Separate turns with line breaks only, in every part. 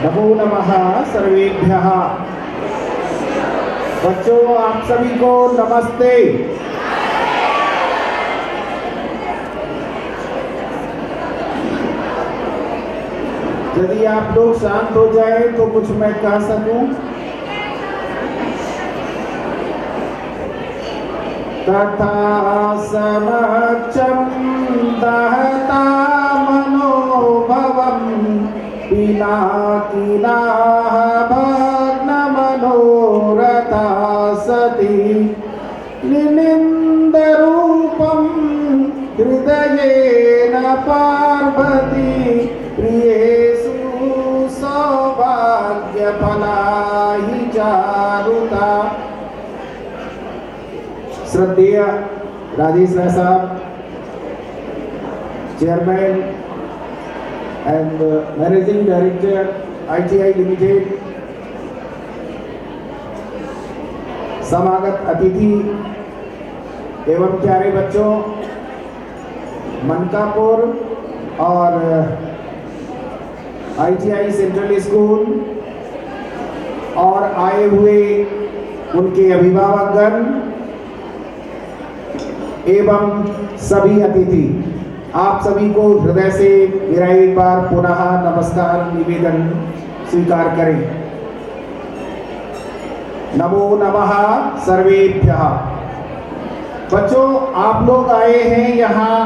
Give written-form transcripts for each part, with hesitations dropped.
नमो नमः सर्वेभ्यः। बच्चों, आप सभी को नमस्ते। यदि आप लोग शांत हो जाए तो कुछ मैं कह सकूं। तथा समक्षं दहता मनोभवं पिनाकिनाः भग्नमनोरथा सति निनिन्दरूपं हृदयेन पार्वती प्रियेषु सौभाग्यफला हि चारुता। श्रद्धेय राजेश राय साहब, chairman and managing director ITI limited, समागत अतिथि एवं प्यारे बच्चों, मनकापुर और ITI सेंट्रल स्कूल और आए हुए उनके अभिभावकगण एवं सभी अतिथि, आप सभी को हृदय से मेरा एक बार पुनः नमस्कार निवेदन स्वीकार करें। नमो नमः सर्वेभ्यः। बच्चों, आप लोग आए हैं यहाँ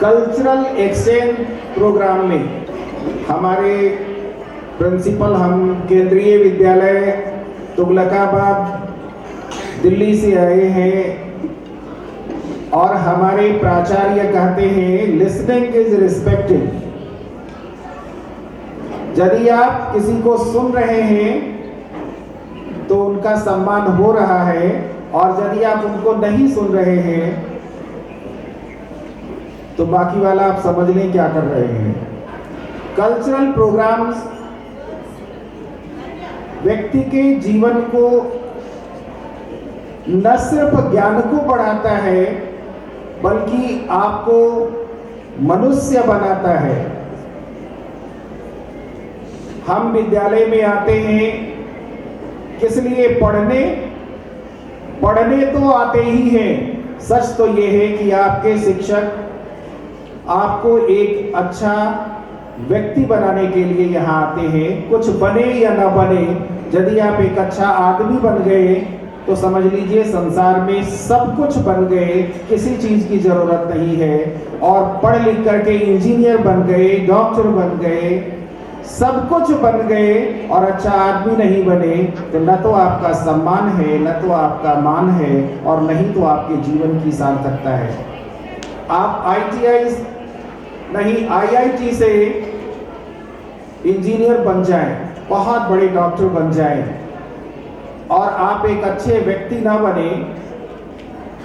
कल्चरल एक्सचेंज प्रोग्राम में। हमारे प्रिंसिपल हम केंद्रीय विद्यालय तुगलकाबाद दिल्ली से आए हैं और हमारे प्राचार्य कहते हैं लिसनिंग इज रिस्पेक्टिंग। यदि आप किसी को सुन रहे हैं तो उनका सम्मान हो रहा है, और यदि आप उनको नहीं सुन रहे हैं तो बाकी वाला आप समझ लें क्या कर रहे हैं। कल्चरल प्रोग्राम्स व्यक्ति के जीवन को न सिर्फ ज्ञान को बढ़ाता है बल्कि आपको मनुष्य बनाता है। हम विद्यालय में आते हैं किस लिए? पढ़ने तो आते ही हैं। सच तो यह है कि आपके शिक्षक आपको एक अच्छा व्यक्ति बनाने के लिए यहाँ आते हैं। कुछ बने या न बने, यदि आप एक अच्छा आदमी बन गए तो समझ लीजिए संसार में सब कुछ बन गए, किसी चीज की जरूरत नहीं है। और पढ़ लिख करके इंजीनियर बन गए, डॉक्टर बन गए, सब कुछ बन गए और अच्छा आदमी नहीं बने तो न तो आपका सम्मान है, न तो आपका मान है, और नहीं तो आपके जीवन की सार्थकता है। आप ITI नहीं IIT से इंजीनियर बन जाएं, बहुत बड़े डॉक्टर बन जाएं, और आप एक अच्छे व्यक्ति ना बने,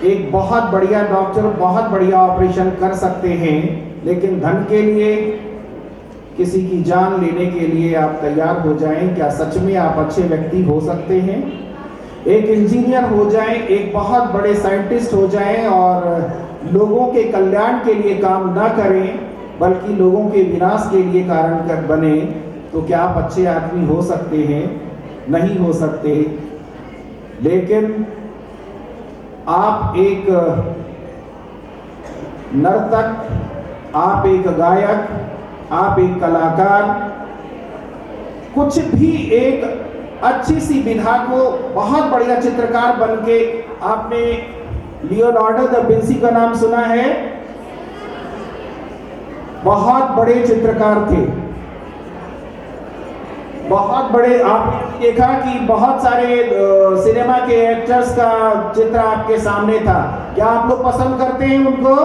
एक बहुत बढ़िया डॉक्टर बहुत बढ़िया ऑपरेशन कर सकते हैं, लेकिन धन के लिए, किसी की जान लेने के लिए आप तैयार हो जाएं, क्या सच में आप अच्छे व्यक्ति हो सकते हैं? एक इंजीनियर हो जाएं, एक बहुत बड़े साइंटिस्ट हो जाएं और लोगों के कल्याण के लिए काम ना करें बल्कि लोगों के विनाश के लिए कारण बने, तो क्या आप अच्छे आदमी हो सकते हैं? नहीं हो सकते। लेकिन आप एक नर्तक, आप एक गायक, आप एक कलाकार, कुछ भी एक अच्छी सी विधा को बहुत बढ़िया चित्रकार बन के, आपने लियोनार्डो दा विंसी का नाम सुना है? बहुत बड़े चित्रकार थे, बहुत बड़े। आपने देखा कि बहुत सारे सिनेमा के एक्टर्स का चित्र आपके सामने था। क्या आप लोग पसंद करते हैं उनको?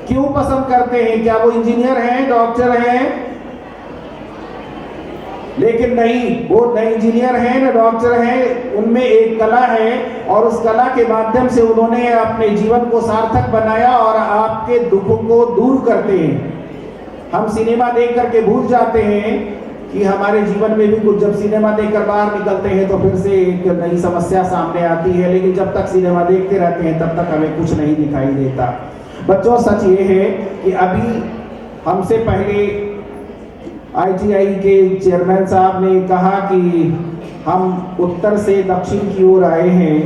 क्यों पसंद करते हैं? क्या वो इंजीनियर हैं, डॉक्टर हैं? लेकिन नहीं, वो न इंजीनियर हैं न डॉक्टर हैं, उनमें एक कला है और उस कला के माध्यम से उन्होंने अपने जीवन को सार्थक बनाया और आपके दुखों को दूर करते हैं। हम सिनेमा देख करके भूल जाते हैं कि हमारे जीवन में भी कुछ, जब सिनेमा देखकर बाहर निकलते हैं तो फिर से एक नई समस्या सामने आती है, लेकिन जब तक सिनेमा देखते रहते हैं तब तक हमें कुछ नहीं दिखाई देता। बच्चों, सच ये है कि अभी हमसे पहले ITI के चेयरमैन साहब ने कहा कि हम उत्तर से दक्षिण की ओर आए हैं,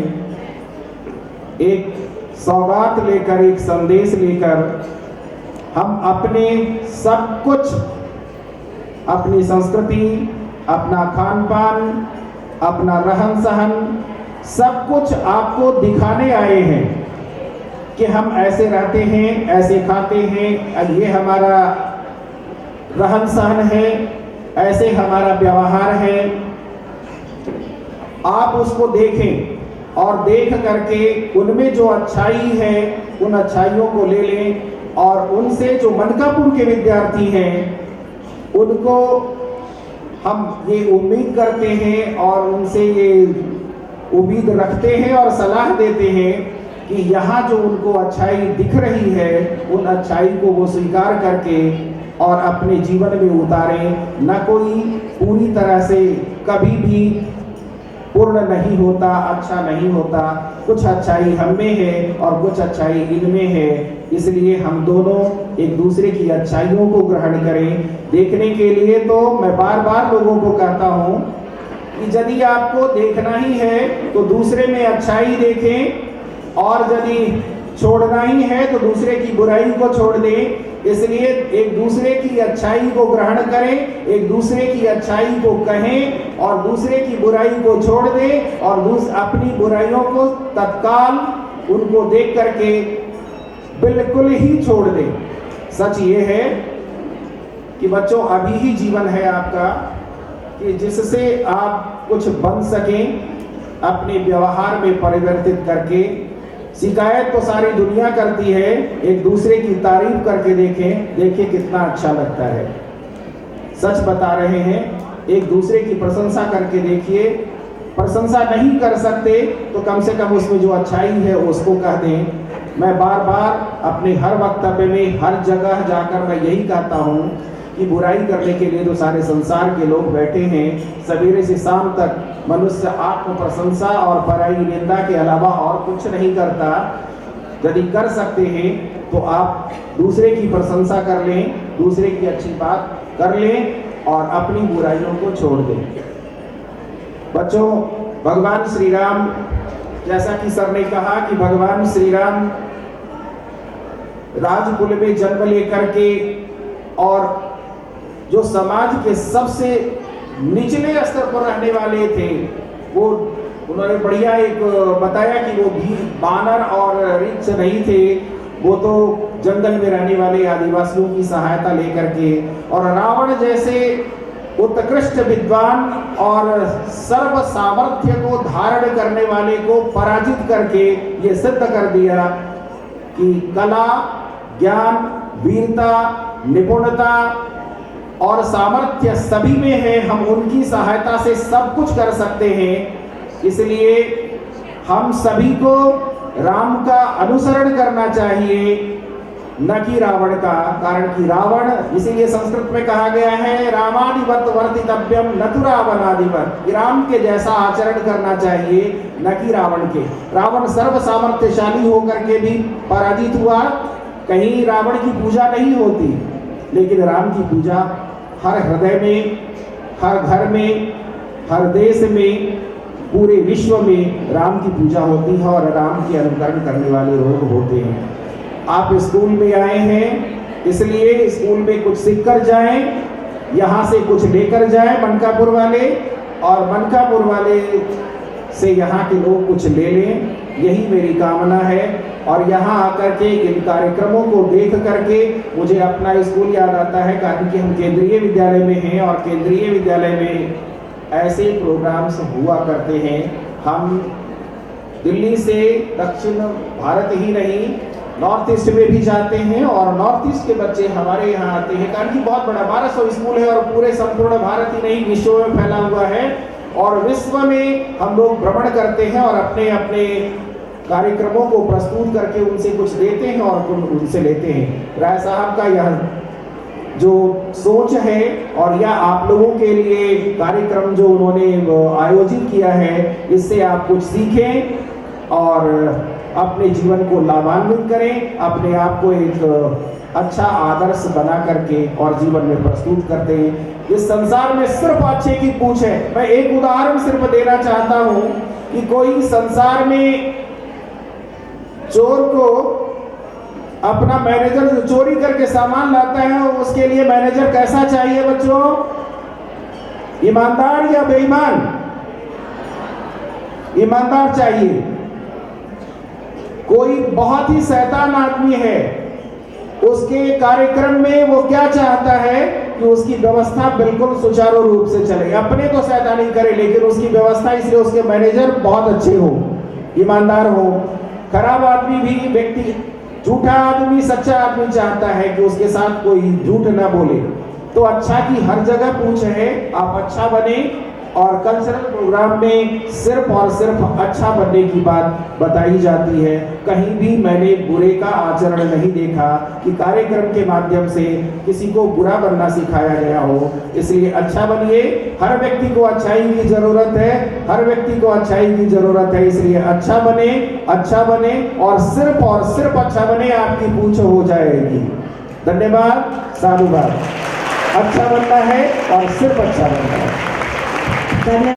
एक सौगात लेकर, एक संदेश लेकर। हम अपने सब कुछ, अपनी संस्कृति, अपना खान पान, अपना रहन सहन, सब कुछ आपको दिखाने आए हैं कि हम ऐसे रहते हैं, ऐसे खाते हैं, ये हमारा रहन सहन है, ऐसे हमारा व्यवहार है। आप उसको देखें और देख करके उनमें जो अच्छाई है उन अच्छाइयों को ले लें, और उनसे जो मनकापुर के विद्यार्थी हैं उनको हम ये उम्मीद करते हैं और उनसे ये उम्मीद रखते हैं और सलाह देते हैं कि यहाँ जो उनको अच्छाई दिख रही है उन अच्छाई को वो स्वीकार करके और अपने जीवन में उतारें। न कोई पूरी तरह से कभी भी पूर्ण नहीं होता, अच्छा नहीं होता। कुछ अच्छाई हम में है और कुछ अच्छाई इनमें है, इसलिए हम दोनों एक दूसरे की अच्छाइयों को ग्रहण करें। देखने के लिए तो मैं बार बार लोगों को कहता हूँ कि यदि आपको देखना ही है तो दूसरे में अच्छाई देखें, और यदि छोड़ना ही है तो दूसरे की बुराई को छोड़ दें। इसलिए एक दूसरे की अच्छाई को ग्रहण करें, एक दूसरे की अच्छाई को कहें और दूसरे की बुराई को छोड़ दें, और अपनी बुराइयों को तत्काल उनको देख करके बिल्कुल ही छोड़ दें। सच ये है कि बच्चों, अभी ही जीवन है आपका कि जिससे आप कुछ बन सकें अपने व्यवहार में परिवर्तित करके। शिकायत तो सारी दुनिया करती है, एक दूसरे की तारीफ करके देखें, देखिए कितना अच्छा लगता है। सच बता रहे हैं, एक दूसरे की प्रशंसा करके देखिए। प्रशंसा नहीं कर सकते तो कम से कम उसमें जो अच्छाई है उसको कह दें। मैं बार बार अपने हर वक्तव्य में, हर जगह जाकर मैं यही कहता हूँ कि बुराई करने के लिए तो सारे संसार के लोग बैठे हैं। सवेरे से शाम तक मनुष्य आत्म प्रशंसा और पराई निंदा के अलावा और कुछ नहीं करता। यदि कर सकते हैं तो आप दूसरे की प्रशंसा कर लें, दूसरे की अच्छी बात कर लें और अपनी बुराइयों को छोड़ दें। बच्चों, भगवान श्री राम, जैसा कि सर ने कहा कि भगवान श्री राम राजकुल में जन्म लेकर के और जो समाज के सबसे निचले स्तर पर रहने वाले थे, वो उन्होंने बढ़िया एक बताया कि वो भी बानर और रिच नहीं थे, वो तो जंगल में रहने वाले आदिवासियों की सहायता लेकर के, और रावण जैसे उत्कृष्ट विद्वान और सर्व सामर्थ्य को धारण करने वाले को पराजित करके ये सिद्ध कर दिया कि कला, ज्ञान, वीरता, निपुणता और सामर्थ्य सभी में है। हम उनकी सहायता से सब कुछ कर सकते हैं। इसलिए हम सभी को राम का अनुसरण करना चाहिए, न कि रावण का। कारण कि रावण, इसीलिए संस्कृत में कहा गया है रामादिवत वर्तितव्यम न तु रावणादिवत। राम के जैसा आचरण करना चाहिए, न कि रावण के। रावण सर्व सामर्थ्यशाली होकर के भी पराजित हुआ। कहीं रावण की पूजा नहीं होती, लेकिन राम की पूजा हर हृदय में, हर घर में, हर देश में, पूरे विश्व में राम की पूजा होती है और राम के अनुकरण करने वाले लोग होते हैं। आप स्कूल में आए हैं, इसलिए स्कूल में कुछ सीख कर जाएं, यहाँ से कुछ लेकर जाएं मनकापुर वाले, और मनकापुर वाले से यहाँ के लोग कुछ ले लें, यही मेरी कामना है। और यहाँ आकर के इन कार्यक्रमों को देख करके मुझे अपना स्कूल याद आता है, कारण कि हम केंद्रीय विद्यालय में हैं और केंद्रीय विद्यालय में ऐसे प्रोग्राम्स हुआ करते हैं। हम दिल्ली से दक्षिण भारत ही नहीं, नॉर्थ ईस्ट में भी जाते हैं और नॉर्थ ईस्ट के बच्चे हमारे यहाँ आते हैं, कारण कि बहुत बड़ा 1200 स्कूल है और पूरे संपूर्ण भारत ही नहीं विश्व में फैला हुआ है। और विश्व में हम लोग भ्रमण करते हैं और अपने अपने कार्यक्रमों को प्रस्तुत करके उनसे कुछ देते हैं और उनसे लेते हैं। राय साहब का यह जो सोच है और यह आप लोगों के लिए कार्यक्रम जो उन्होंने आयोजित किया है, इससे आप कुछ सीखें और अपने जीवन को लाभान्वित करें, अपने आप को एक अच्छा आदर्श बना करके और जीवन में प्रस्तुत करते हैं। इस संसार में सिर्फ अच्छे की पूछ है। मैं एक उदाहरण सिर्फ देना चाहता हूं कि कोई संसार में चोर को अपना मैनेजर जो चोरी करके सामान लाता है उसके लिए मैनेजर कैसा चाहिए बच्चों? ईमानदार या बेईमान? ईमानदार चाहिए। कोई बहुत ही शैतान आदमी है, उसके कार्यक्रम में वो क्या चाहता है कि उसकी व्यवस्था बिल्कुल सुचारू रूप से चले, अपने तो शैतानी करे लेकिन उसकी व्यवस्था, इसलिए उसके मैनेजर बहुत अच्छे हो, ईमानदार हो। खराब आदमी भी, व्यक्ति झूठा आदमी, सच्चा आदमी चाहता है कि उसके साथ कोई झूठ ना बोले। तो अच्छा की हर जगह पूछ है, आप अच्छा बने। और कल्चरल प्रोग्राम में सिर्फ और सिर्फ अच्छा बनने की बात बताई जाती है। कहीं भी मैंने बुरे का आचरण नहीं देखा कि कार्यक्रम के माध्यम से किसी को बुरा बनना सिखाया गया हो। इसलिए अच्छा बनिए। हर व्यक्ति को अच्छाई की जरूरत है, हर व्यक्ति को अच्छाई की जरूरत है। इसलिए अच्छा बने और सिर्फ अच्छा बने, आपकी पूछ हो जाएगी। धन्यवाद, साधुवाद। अच्छा बनना है और सिर्फ अच्छा बनना है।